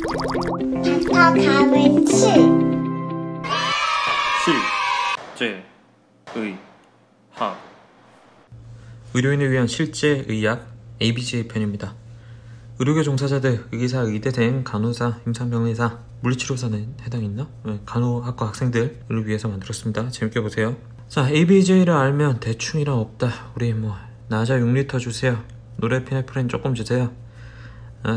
가면 실제의학 의료인을 위한 실제의학 ABJ 편입니다. 의료계 종사자들, 의사, 의대생, 간호사, 임상병리사, 물리치료사는 해당 있나? 간호학과 학생들을 위해서 만들었습니다. 재밌게 보세요. 자, ABJ를 알면 대충이란 없다. 우리 나자 6리터 주세요. 노래피네프린 조금 주세요.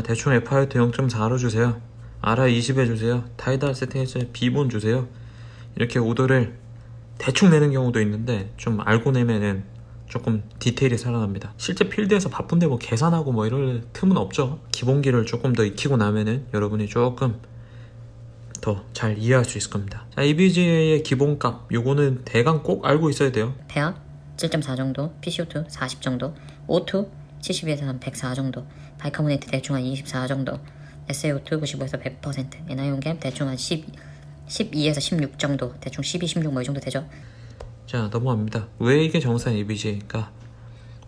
대충 FIT 0.4로 주세요. 아라 20에 주세요. 타이달 세팅해서 비본 주세요. 이렇게 오더를 대충 내는 경우도 있는데 좀 알고 내면은 조금 디테일이 살아납니다. 실제 필드에서 바쁜데 계산하고 이럴 틈은 없죠. 기본기를 조금 더 익히고 나면은 여러분이 조금 더 잘 이해할 수 있을 겁니다. 자, ABG의 기본값 요거는 대강 꼭 알고 있어야 돼요. 폐압 7.4 정도, PCO2 40 정도, O2 72에서 한 104 정도, 바이카보네이트 대충 한 24 정도, SaO2 95에서 100%, Ni온갬 대충 한 12에서 16 정도, 대충 12, 16 이 정도 되죠. 자, 넘어갑니다. 왜 이게 정상 ABG일까?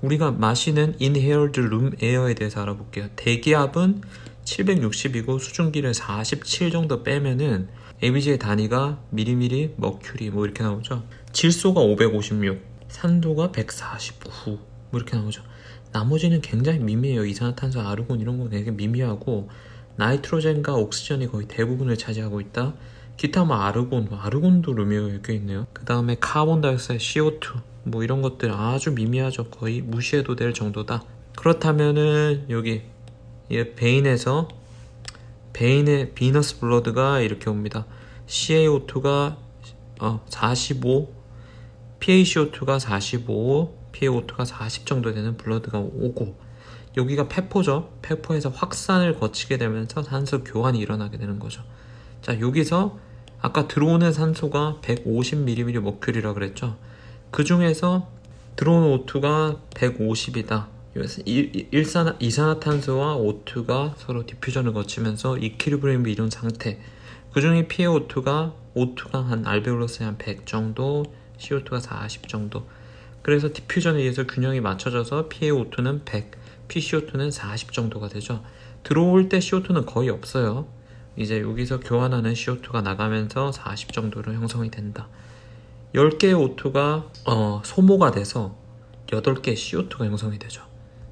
우리가 마시는 inhaled room air에 대해서 알아볼게요. 대기압은 760이고 수증기를 47 정도 빼면은 ABG의 단위가 미리미리, 머큐리 이렇게 나오죠. 질소가 556, 산도가 149 이렇게 나오죠. 나머지는 굉장히 미미해요. 이산화탄소, 아르곤 이런 거 되게 미미하고 나이트로젠과 옥시전이 거의 대부분을 차지하고 있다. 기타 아르곤도 루미에 껴있네요. 그 다음에 카본다이옥사이드, CO2 이런 것들 아주 미미하죠. 거의 무시해도 될 정도다. 그렇다면은 여기 베인의 비너스 블러드가 이렇게 옵니다. CaO2가 45, PaCO2가 45, PaO2가 40 정도 되는 블러드가 오고, 여기가 폐포죠. 폐포에서 확산을 거치게 되면서 산소 교환이 일어나게 되는 거죠. 자, 여기서 아까 들어오는 산소가 150ml 머큐리라 그랬죠. 그 중에서 들어오는 O2가 150이다. 이산화탄소와 O2가 서로 디퓨전을 거치면서 이퀴리브리엄이 이룬 상태. 그 중에 PaO2가 한 알베올러스에 한 100 정도, CO2가 40 정도. 그래서 디퓨전에 의해서 균형이 맞춰져서 PaO2는 100, PCO2는 40 정도가 되죠. 들어올 때 CO2는 거의 없어요. 이제 여기서 교환하는 CO2가 나가면서 40 정도로 형성이 된다. 10개의 O2가 소모가 돼서 8개의 CO2가 형성이 되죠.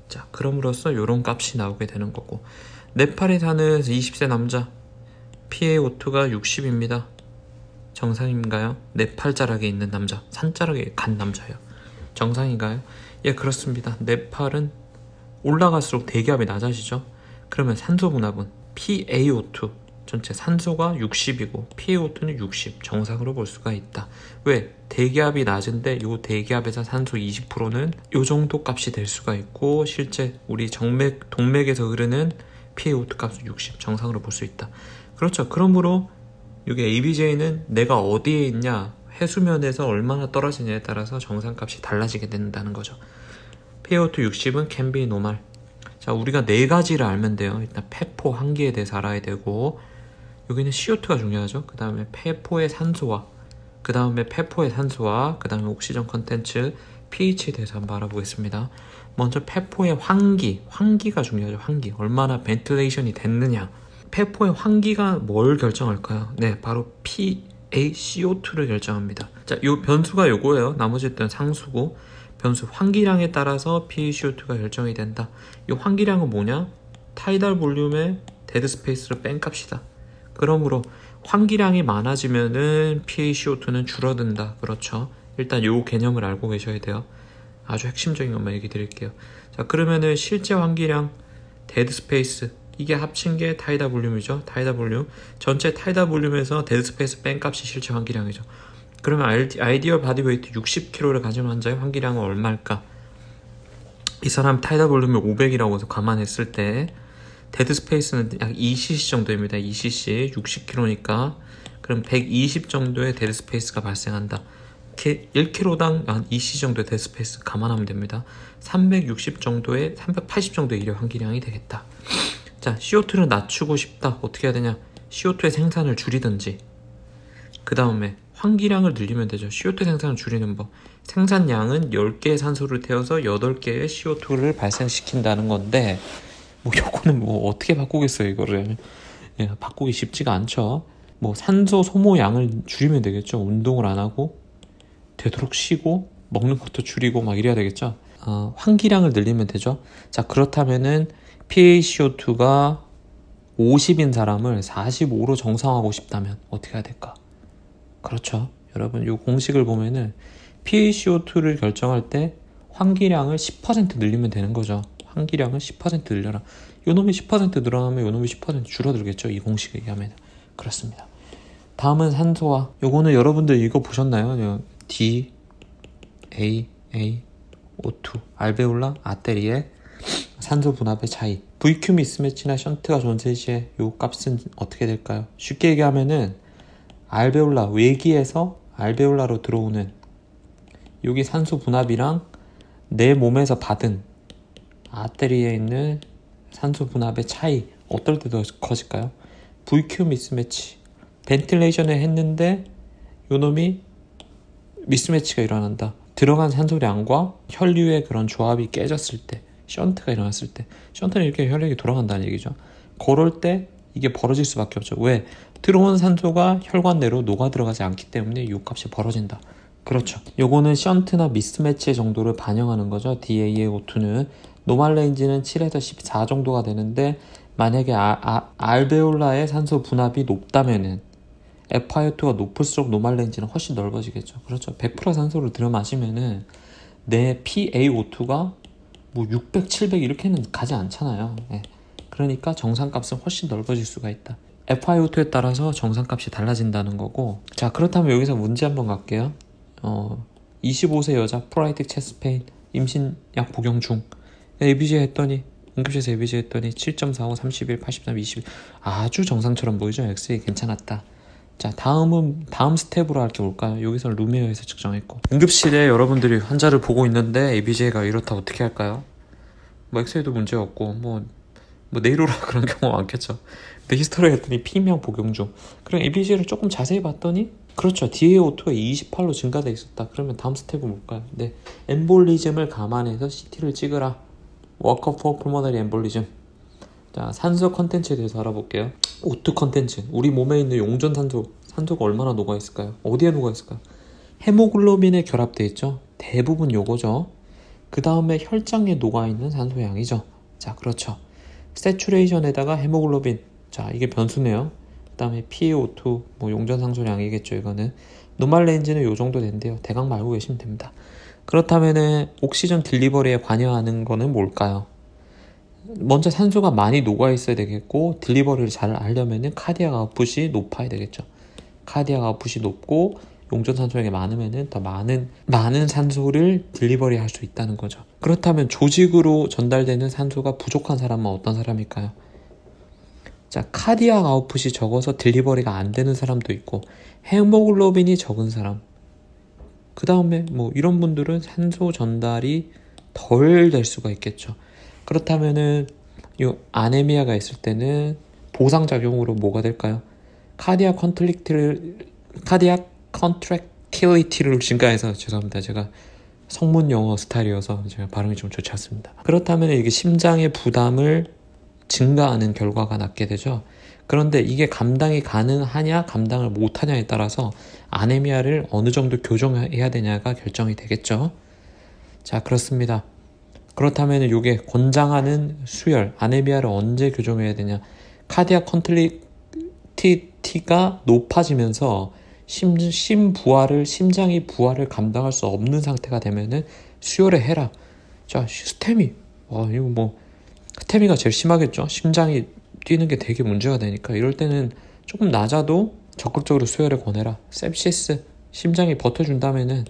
자, 그럼으로써 이런 값이 나오게 되는 거고, 네팔에 사는 20세 남자 PaO2가 60입니다. 정상인가요? 네팔 자락에 있는 남자, 산 자락에 간 남자예요. 정상인가요? 예, 그렇습니다. 네팔은 올라갈수록 대기압이 낮아지죠. 그러면 산소 분압은 PaO2 전체 산소가 60이고 PaO2는 60 정상으로 볼 수가 있다. 왜? 대기압이 낮은데 이 대기압에서 산소 20%는 이 정도 값이 될 수가 있고, 실제 우리 동맥에서 흐르는 PaO2 값은 60 정상으로 볼 수 있다. 그렇죠. 그러므로 여기 ABJ는 내가 어디에 있냐, 해수면에서 얼마나 떨어지냐에 따라서 정상값이 달라지게 된다는 거죠. PaO2 60은 can be normal. 자, 우리가 4가지를 알면 돼요. 일단 폐포 한기에 대해서 알아야 되고, 여기는 CO2가 중요하죠. 그 다음에 폐포의 산소와 그 다음에 옥시전 컨텐츠, pH에 대해서 한번 알아보겠습니다. 먼저 폐포의 환기가 중요하죠. 환기, 얼마나 벤틸레이션이 됐느냐. 폐포의 환기가 뭘 결정할까요? 네, 바로 PaCO2를 결정합니다. 자, 요 변수가 요거예요. 나머지 땐 상수고, 변수 환기량에 따라서 PaCO2가 결정이 된다. 이 환기량은 뭐냐? 타이달 볼륨의 데드 스페이스를 뺀 값이다. 그러므로 환기량이 많아지면은 PaCO2는 줄어든다. 그렇죠. 일단 요 개념을 알고 계셔야 돼요. 아주 핵심적인 것만 얘기 드릴게요. 자, 그러면은 실제 환기량, 데드 스페이스, 이게 합친 게 타이달 볼륨이죠. 타이달 볼륨. 전체 타이달 볼륨에서 데드 스페이스 뺀 값이 실제 환기량이죠. 그러면 아이디얼 바디웨이트 60kg를 가진 환자의 환기량은 얼마일까? 이 사람 타이달 볼륨이 500이라고 해서 감안했을 때 데드 스페이스는 약 2cc 정도입니다. 2cc 60kg니까 그럼 120 정도의 데드 스페이스가 발생한다. 1kg당 한 2cc 정도의 데드 스페이스 감안하면 됩니다. 380 정도의 일회 환기량이 되겠다. 자, CO2를 낮추고 싶다. 어떻게 해야 되냐? CO2의 생산을 줄이든지, 그 다음에 환기량을 늘리면 되죠. CO2 생산을 줄이는 법. 생산량은 10개의 산소를 태워서 8개의 CO2를 발생시킨다는 건데, 요거는 어떻게 바꾸겠어요, 이거를. 예, 바꾸기 쉽지가 않죠. 뭐 산소 소모량을 줄이면 되겠죠. 운동을 안 하고 되도록 쉬고 먹는 것도 줄이고 막 이래야 되겠죠. 환기량을 늘리면 되죠. 자, 그렇다면은 PaCO2가 50인 사람을 45로 정상화하고 싶다면 어떻게 해야 될까? 그렇죠. 여러분, 이 공식을 보면은 PaCO2를 결정할 때 환기량을 10% 늘리면 되는 거죠. 환기량을 10% 늘려라. 요 놈이 10% 늘어나면 요 놈이 10% 줄어들겠죠. 이 공식에 의하면. 그렇습니다. 다음은 산소와, 요거는 여러분들 이거 보셨나요? D, A, O2, 알베올라, 아테리의 산소 분압의 차이. VQ 미스매치나 션트가 존재 시에 요 값은 어떻게 될까요? 쉽게 얘기하면은 알베올라, 외기에서 알베올라로 들어오는 여기 산소 분압이랑 내 몸에서 받은 아테리에 있는 산소 분압의 차이, 어떨 때 더 커질까요? VQ 미스매치. 벤틸레이션을 했는데 요놈이 미스매치가 일어난다. 들어간 산소량과 혈류의 그런 조합이 깨졌을 때, 션트가 일어났을 때, 션트는 이렇게 혈액이 돌아간다는 얘기죠. 그럴 때 이게 벌어질 수밖에 없죠. 왜? 들어온 산소가 혈관 내로 녹아 들어가지 않기 때문에 이 값이 벌어진다. 그렇죠. 요거는 션트나 미스매치의 정도를 반영하는 거죠. DAA-O2는 노멀 레인지는 7에서 14 정도가 되는데, 만약에 알베올라의 산소 분압이 높다면은 FiO2가 높을수록 노멀 레인지는 훨씬 넓어지겠죠. 그렇죠. 100% 산소를 들여 마시면은 내 PaO2가 뭐 600, 700 이렇게는 가지 않잖아요. 네. 그러니까 정상값은 훨씬 넓어질 수가 있다. FiO2에 따라서 정상값이 달라진다는 거고. 자, 그렇다면 여기서 문제 한번 갈게요. 25세 여자 프로라이틱 체스트 페인 임신약 복용 중. ABG 했더니, 응급실에서 ABG 했더니 7.45, 31, 83, 20 아주 정상처럼 보이죠. 엑스레이 괜찮았다. 자, 다음 스텝으로 할 게 뭘까요? 여기서 루메어에서 측정했고, 응급실에 여러분들이 환자를 보고 있는데 ABG가 이렇다. 어떻게 할까요? 뭐 엑스레이도 문제가 없고 뭐 내일 오라 그런 경우가 많겠죠. 근데 히스토리 했더니 P명 복용 중. 그럼 ABG를 조금 자세히 봤더니 그렇죠. DAO2가 28로 증가돼 있었다. 그러면 다음 스텝은 뭘까요? 네, 엠볼리즘을 감안해서 CT를 찍으라. 워크업 포 풀모너리 엠볼리즘. 자, 산소 컨텐츠에 대해서 알아볼게요. O2 컨텐츠. 우리 몸에 있는 용존 산소가 얼마나 녹아있을까요? 어디에 녹아있을까요? 헤모글로빈에 결합되어 있죠. 대부분 요거죠. 그 다음에 혈장에 녹아있는 산소양이죠. 자, 그렇죠. 세츄레이션에다가 헤모글로빈. 자, 이게 변수네요. 그 다음에 PaO2, 뭐 용존 산소량이겠죠. 이거는 노멀 레인지는 요 정도 된대요. 대강 알고 계시면 됩니다. 그렇다면은 옥시전 딜리버리에 관여하는 거는 뭘까요? 먼저 산소가 많이 녹아 있어야 되겠고, 딜리버리를 잘 하려면은 카디악 아웃풋이 높아야 되겠죠. 카디악 아웃풋이 높고 용존 산소량이 많으면은 더 많은 산소를 딜리버리 할 수 있다는 거죠. 그렇다면 조직으로 전달되는 산소가 부족한 사람은 어떤 사람일까요? 자, 카디악 아웃풋이 적어서 딜리버리가 안 되는 사람도 있고, 헤모글로빈이 적은 사람, 그 다음에 뭐 이런 분들은 산소 전달이 덜 될 수가 있겠죠. 그렇다면은 이 아네미아가 있을 때는 보상작용으로 뭐가 될까요? 카디악 컨트랙틸리티를 증가해서, 죄송합니다. 제가 성문 영어 스타일이어서 제가 발음이 좀 좋지 않습니다. 그렇다면 이게 심장의 부담을 증가하는 결과가 낳게 되죠. 그런데 이게 감당이 가능하냐 감당을 못하냐에 따라서 아네미아를 어느 정도 교정해야 되냐가 결정이 되겠죠. 자, 그렇습니다. 그렇다면 이게 권장하는 수혈, 아네미아를 언제 교정해야 되냐. 카디악 컨트랙티가 높아지면서 심장이 부하를 감당할 수 없는 상태가 되면은 수혈을 해라. 자, 스테미. 이거 뭐 스테미가 제일 심하겠죠. 심장이 뛰는 게 되게 문제가 되니까 이럴 때는 조금 낮아도 적극적으로 수혈을 권해라. 셉시스, 심장이 버텨준다면은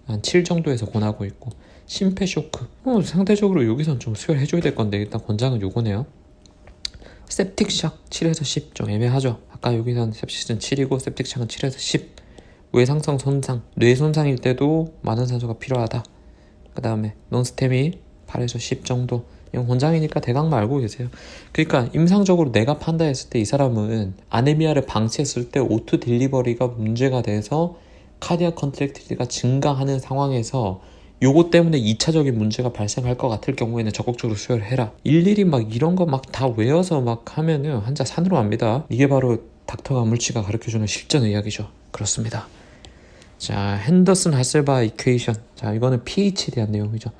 한 7 정도에서 권하고 있고, 심폐쇼크, 상대적으로 여기선 좀 수혈해줘야 될 건데 일단 권장은 요거네요. septicshock 7에서 10 좀 애매하죠. 아까 여기선 셉시스는 7이고 septicshock은 7에서 10. 외상성 손상, 뇌 손상일 때도 많은 산소가 필요하다. 그 다음에 논스테미 8에서 10 정도. 이건 권장이니까 대강 알고 계세요. 그러니까 임상적으로 내가 판단했을 때 이 사람은 아네미아를 방치했을 때 O2 딜리버리가 문제가 돼서 카디악 컨트랙티가 증가하는 상황에서 요거 때문에 2차적인 문제가 발생할 것 같을 경우에는 적극적으로 수혈을 해라. 일일이 막 이런 거 막 다 외워서 막 하면은 환자 산으로 갑니다. 이게 바로 닥터 가물치가 가르쳐주는 실전 의학이죠. 그렇습니다. 자, 핸더슨 하셀바 이퀘이션. 자, 이거는 pH에 대한 내용이죠.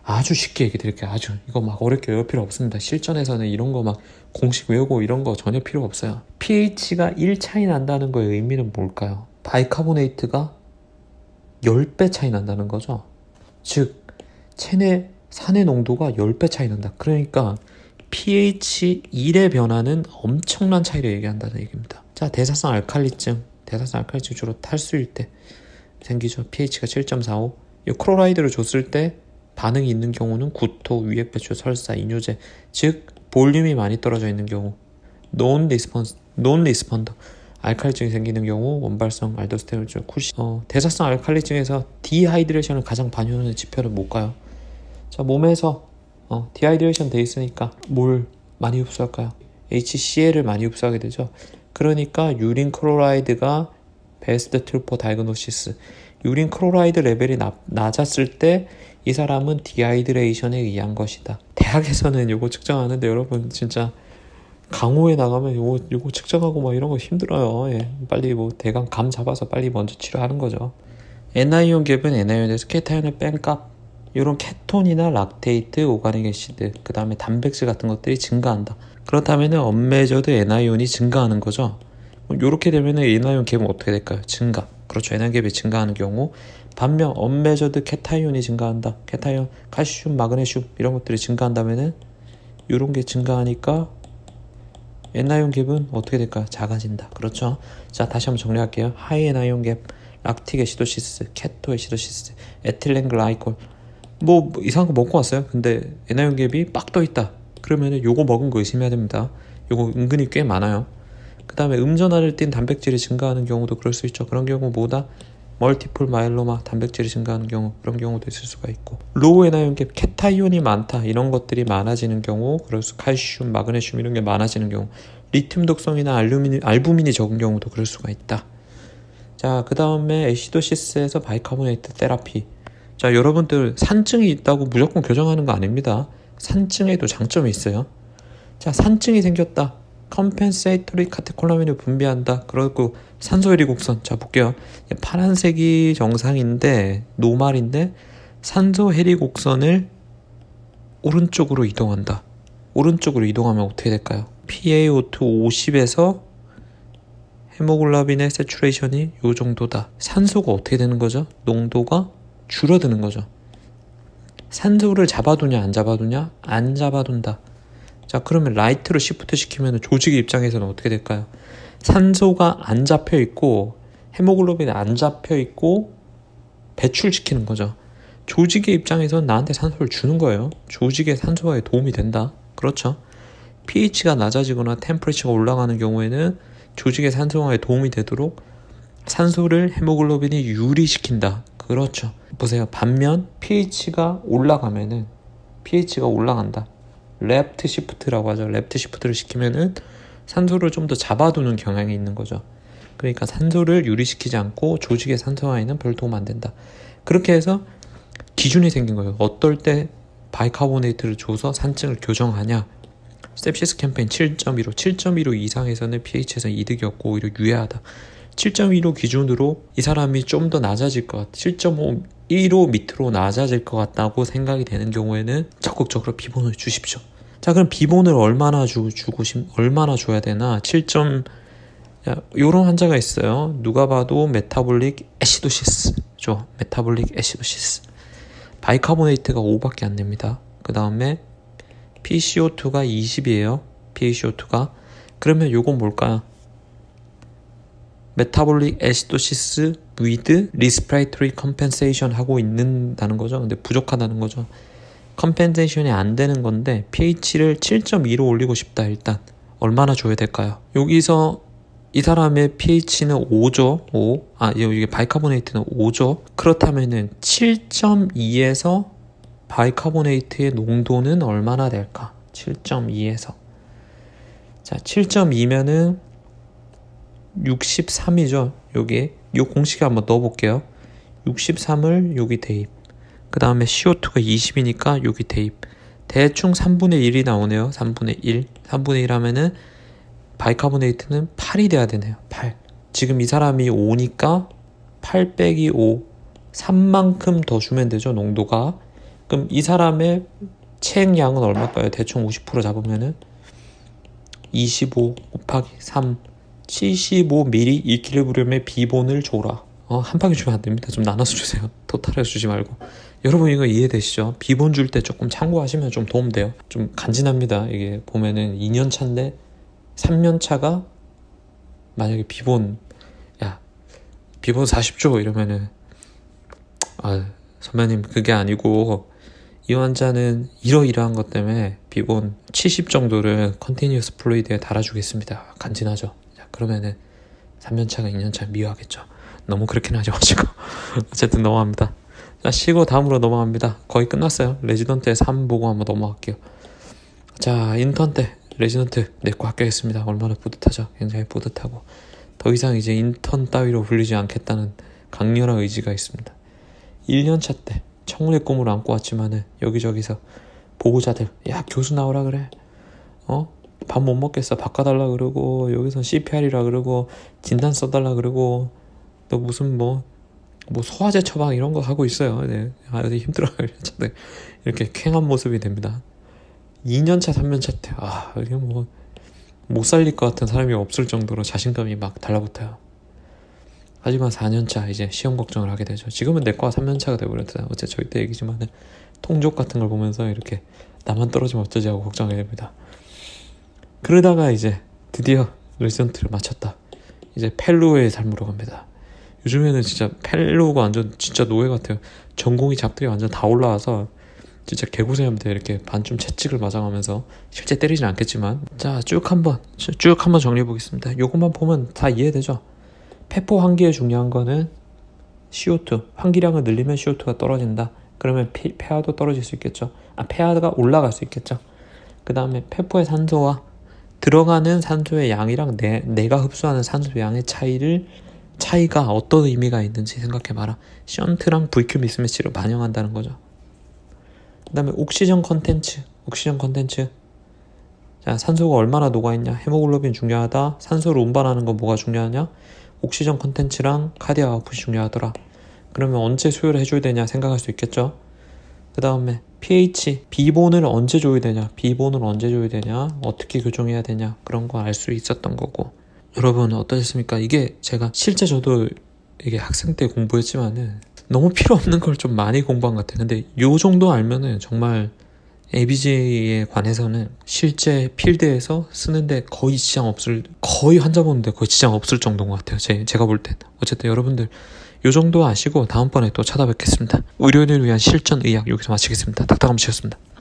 아주 쉽게 얘기 드릴게요. 아주. 이거 막 어렵게 외울 필요 없습니다. 실전에서는 이런 거 막 공식 외우고 이런 거 전혀 필요 없어요. pH가 1 차이 난다는 거의 의미는 뭘까요? 바이카보네이트가 10배 차이 난다는 거죠. 즉, 체내 산의 농도가 10배 차이 난다. 그러니까 pH 1의 변화는 엄청난 차이를 얘기한다는 얘기입니다. 자, 대사성 알칼리증. 대사성 알칼리증 주로 탈수일 때 생기죠. pH가 7.45. 이 클로라이드를 줬을 때 반응이 있는 경우는 구토, 위액 배출, 설사, 이뇨제, 즉 볼륨이 많이 떨어져 있는 경우, 논 리스펀더, 알칼리증이 생기는 경우, 원발성 알도스테롤, 쿠시. 대사성 알칼리증에서 디하이드레이션을 가장 반영하는 지표를 뭘까요? 자, 몸에서 디하이드레이션 돼 있으니까 뭘 많이 흡수할까요? HCl을 많이 흡수하게 되죠. 그러니까 유린 클로라이드가 베스트 툴 포 다이그노시스. 유린 클로라이드 레벨이 낮았을 때 이 사람은 디하이드레이션에 의한 것이다. 대학에서는 요거 측정하는데 여러분 진짜 강호에 나가면 요거 측정하고 막 이런 거 힘들어요. 예. 빨리 뭐 대강 감 잡아서 빨리 먼저 치료하는 거죠. NI온 갭은 NI온에서 케타인을 뺀 값. 요런 케톤이나 락테이트, 오가닉 애시드, 그 다음에 단백질 같은 것들이 증가한다. 그렇다면 언메저드 NI온이 증가하는 거죠. 요렇게 되면 NI온 갭은 어떻게 될까요? 증가. 그렇죠. NI온 갭이 증가하는 경우. 반면 언메저드 케타이온이 증가한다. 케타이온, 칼슘, 마그네슘 이런 것들이 증가한다면은 요런 게 증가하니까 NI온 갭은 어떻게 될까요? 작아진다. 그렇죠. 자, 다시 한번 정리할게요. 하이 NI온 갭, 락틱 애시도시스, 케토 애시도시스, 에틸렌 글라이콜. 뭐 이상한 거 먹고 왔어요. 근데 NI온 갭이 빡 떠 있다. 그러면은 요거 먹은 거 의심해야 됩니다. 요거 은근히 꽤 많아요. 그 다음에 음전화를 띈 단백질이 증가하는 경우도 그럴 수 있죠. 그런 경우 뭐다? 멀티플 마일로마, 단백질이 증가하는 경우, 그런 경우도 있을 수가 있고, 로우 NI온 갭, 케타이온이 많다, 이런 것들이 많아지는 경우, 그래서 칼슘, 마그네슘 이런 게 많아지는 경우, 리튬 독성이나 알부민이 적은 경우도 그럴 수가 있다. 자, 그 다음에 애시도시스에서 바이카보네이트 테라피. 자, 여러분들 산증이 있다고 무조건 교정하는 거 아닙니다. 산증에도 장점이 있어요. 자, 산증이 생겼다. 컴펜세이토리 카테콜라민을 분비한다. 그리고 산소해리 곡선. 자, 볼게요. 파란색이 정상인데 노말인데 산소해리 곡선을 오른쪽으로 이동한다. 오른쪽으로 이동하면 어떻게 될까요? PaO2 50에서 헤모글로빈의 세츄레이션이 요 정도다. 산소가 어떻게 되는 거죠? 농도가 줄어드는 거죠. 산소를 잡아두냐 안 잡아두냐? 안 잡아둔다. 자, 그러면 라이트로 시프트 시키면 조직 입장에서는 어떻게 될까요? 산소가 안 잡혀 있고 헤모글로빈이 안 잡혀 있고 배출시키는 거죠. 조직의 입장에서는 나한테 산소를 주는 거예요. 조직의 산소화에 도움이 된다. 그렇죠. pH가 낮아지거나 템퍼레처가 올라가는 경우에는 조직의 산소화에 도움이 되도록 산소를 헤모글로빈이 유리시킨다. 그렇죠. 보세요. 반면 pH가 올라가면은 pH가 올라간다. 레프트 시프트라고 하죠. 레프트 시프트를 시키면은 산소를 좀 더 잡아두는 경향이 있는 거죠. 그러니까 산소를 유리시키지 않고 조직의 산소화에는 별 도움 안 된다. 그렇게 해서 기준이 생긴 거예요. 어떨 때 바이카보네이트를 줘서 산증을 교정하냐. sepsis 캠페인 7.15, 7.15 이상에서는 pH에서 이득이 없고 오히려 유해하다. 7.15 기준으로 이 사람이 좀 더 낮아질 것 같다. 7.5, 1호 밑으로 낮아질 것 같다고 생각이 되는 경우에는 적극적으로 비본을 주십시오. 자, 그럼 비본을 얼마나 얼마나 줘야 되나? 요런 환자가 있어요. 누가 봐도 메타볼릭 애시도시스죠. 메타볼릭 애시도시스. 바이카보네이트가 5밖에 안 됩니다. 그 다음에 PCO2가 20이에요. PCO2가. 그러면 요건 뭘까요? 메타볼릭 애시도시스 with respiratory compensation 하고 있는다는 거죠. 근데 부족하다는 거죠. 컴펜세이션이 안 되는 건데 pH를 7.2로 올리고 싶다. 일단 얼마나 줘야 될까요? 여기서 이 사람의 pH는 5죠. 5. 이게 바이카보네이트는 5죠. 그렇다면은 7.2에서 바이카보네이트의 농도는 얼마나 될까? 7.2에서. 자, 7.2면은 63이죠. 여기 이 공식에 한번 넣어볼게요. 63을 여기 대입. 그 다음에 CO2가 20이니까 여기 대입. 대충 3분의 1이 나오네요. 3분의 1. 3분의 1 하면은 바이카보네이트는 8이 돼야 되네요. 8. 지금 이 사람이 5니까 8 빼기 5. 3만큼 더 주면 되죠, 농도가. 그럼 이 사람의 체액량은 얼마일까요? 대충 50% 잡으면은 25 곱하기 3. 75ml 1kg의 비본을 줘라. 한 방에 주면 안 됩니다. 좀 나눠서 주세요. 토탈에 주지 말고. 여러분 이거 이해되시죠? 비본 줄 때 조금 참고하시면 좀 도움돼요. 좀 간지납니다. 이게 보면은 2년 차인데 3년 차가 만약에 비본 40조 이러면은 선배님 그게 아니고 이 환자는 이러이러한 것 때문에 비본 70 정도를 컨티뉴어스 플루이드에 달아주겠습니다. 간지나죠? 자, 그러면은 3년차가 2년차 미워하겠죠. 너무 그렇게는 하지 마시고 어쨌든 넘어갑니다. 자, 쉬고 다음으로 넘어갑니다. 거의 끝났어요. 레지던트에 3 보고 한번 넘어갈게요. 자, 인턴 때 레지던트 내과 합격했습니다. 얼마나 뿌듯하죠? 굉장히 뿌듯하고 더 이상 이제 인턴 따위로 불리지 않겠다는 강렬한 의지가 있습니다. 1년차 때 청문회 꿈을 안고 왔지만은 여기저기서 보호자들 야 교수 나오라 그래, 밥 못 먹겠어 바꿔달라 그러고, 여기선 CPR이라 그러고, 진단 써달라 그러고, 또 무슨 뭐 소화제 처방 이런 거 하고 있어요. 네. 어디 힘들어요. 이렇게 쾌한 모습이 됩니다. 2년차 3년차 때 이게 못 살릴 것 같은 사람이 없을 정도로 자신감이 막 달라붙어요. 하지만 4년차 이제 시험 걱정을 하게 되죠. 지금은 내과가 3년차가 돼버렸어요. 어째 저희 때 얘기지만은 통족 같은 걸 보면서 이렇게 나만 떨어지면 어쩌지 하고 걱정하게 됩니다. 그러다가 이제 드디어 레지던트를 마쳤다. 이제 펠로우의 삶으로 갑니다. 요즘에는 진짜 펠로우가 완전 진짜 노예 같아요. 전공의 잡들이 완전 다 올라와서 진짜 개고생합니다. 이렇게 반쯤 채찍을 맞아가면서, 실제 때리진 않겠지만. 자, 쭉 한번 정리해 보겠습니다. 요것만 보면 다 이해되죠? 폐포 환기에 중요한 거는 CO2, 환기량을 늘리면 CO2가 떨어진다. 그러면 폐하도 떨어질 수 있겠죠. 폐하가 올라갈 수 있겠죠. 그 다음에 폐포의 산소와 들어가는 산소의 양이랑 내가 흡수하는 산소 양의 차이가 어떤 의미가 있는지 생각해봐라. 션트랑 VQ 미스매치를 반영한다는 거죠. 그 다음에 옥시전 컨텐츠. 자, 산소가 얼마나 녹아있냐. 헤모글로빈 중요하다. 산소를 운반하는 건 뭐가 중요하냐. 옥시전 컨텐츠랑 카디아 아웃풋이 중요하더라. 그러면 언제 수혈을 해줘야 되냐 생각할 수 있겠죠. 그 다음에 pH, 비본을 언제 줘야 되냐, 어떻게 교정해야 되냐, 그런 거 알 수 있었던 거고. 여러분 어떠셨습니까? 이게 제가 실제 저도 이게 학생 때 공부했지만은 너무 필요 없는 걸 좀 많이 공부한 것 같아요. 근데 요 정도 알면은 정말 ABG에 관해서는 실제 필드에서 쓰는데 거의 환자 보는데 거의 지장 없을 정도인 것 같아요. 제가 볼 땐. 어쨌든 여러분들 요 정도 아시고 다음번에 또 찾아뵙겠습니다. 의료인을 위한 실전 의학 여기서 마치겠습니다. 닥터감시였습니다.